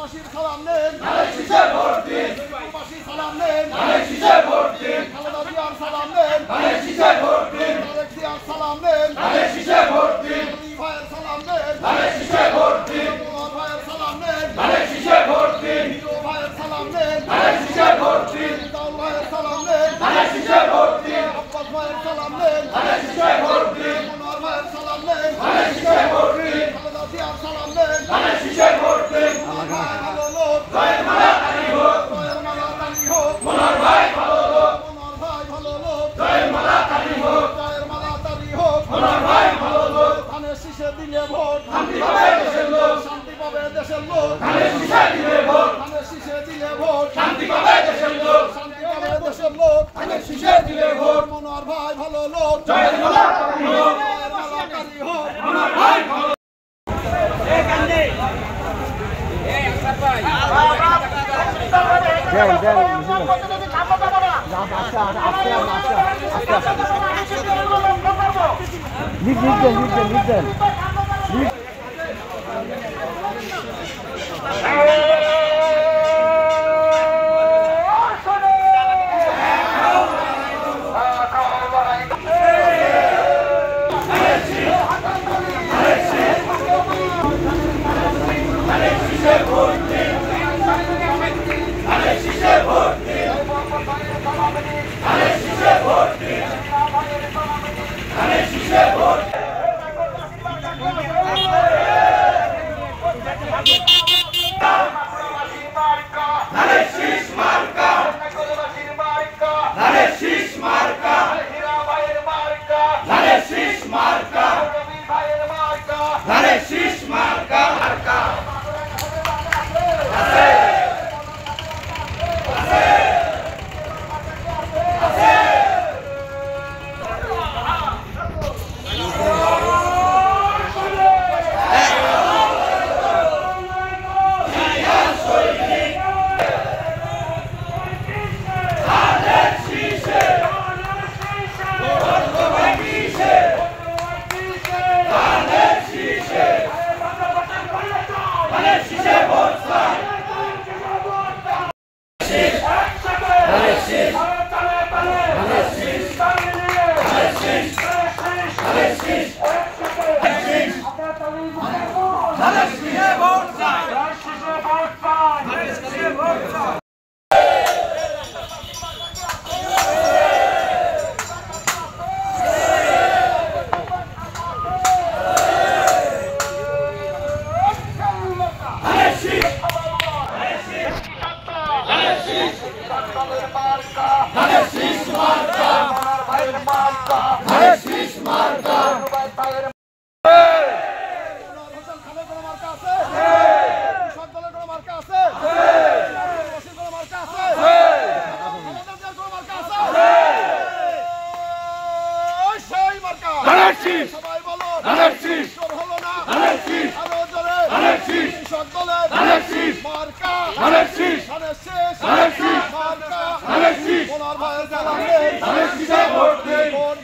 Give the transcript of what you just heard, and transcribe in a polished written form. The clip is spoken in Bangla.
বাসীর সালাম নেন ধানের শীষে ভোট দিন বাসীর সালাম নেন ধানের শীষে ভোট দিন খালেদা জিয়ার সালাম নেন ধানের শীষে ভোট দিন তারেক জিয়ার সালাম নেন ধানের শীষে ভোট দিন আলী ভাইয়ের সালাম নেন ধানের শীষে ভোট দিন মনোহর ভাইয়ের সালাম নেন ধানের শীষে ভোট দিন হিরো ভাইয়ের সালাম নেন ধানের শীষে ভোট দিন দাউল ভাইয়ের সালাম নেন ধানের শীষে ভোট দিন আব্বাস ভাইয়ের সালাম নেন ধানের শীষে ভোট দিন মনোহর ভাইয়ের সালাম নেন ধানের শীষে ভোট দিন খালেদা জিয়ার সালাম নেন ধানের শীষে ভোট দিন ভালো লোক জয়ের মালা তালি হোক জয়ের মালা তালি হোক মনোহর ভাই ভালো লোক মনোহর ভাই ভালো লোক জয়ের মালা তালি হোক জয়ের মালা তালি হোক মনোহর ভাই ভালো লোক ধানের শীষে দিলে ভোট শান্তি পাবে দেশের লোক শান্তি পাবে দেশের লোক ধানের শীষে দিলে ভোট ধানের শীষে দিলে ভোট শান্তি পাবে দেশের লোক শান্তি পাবে দেশের লোক ধানের শীষে দিলে ভোট মনোহর ভাই ভালো লোক জয়ের মালা তালি হোক জয়ের মালা তালি হোক মনোহর ভাই ভালো সবাই বলো ধানের শীষ হলো না ধানের শীষ আরো জোরে ধানের শীষ ধানের শীষ মার্কা ধানের শীষ ধানের শীষ ধানের শীষ মার্কা ধানের শীষ মনোহর ভাইয়ের সালাম নেন ধানের শীষে ভোট দিন ভোট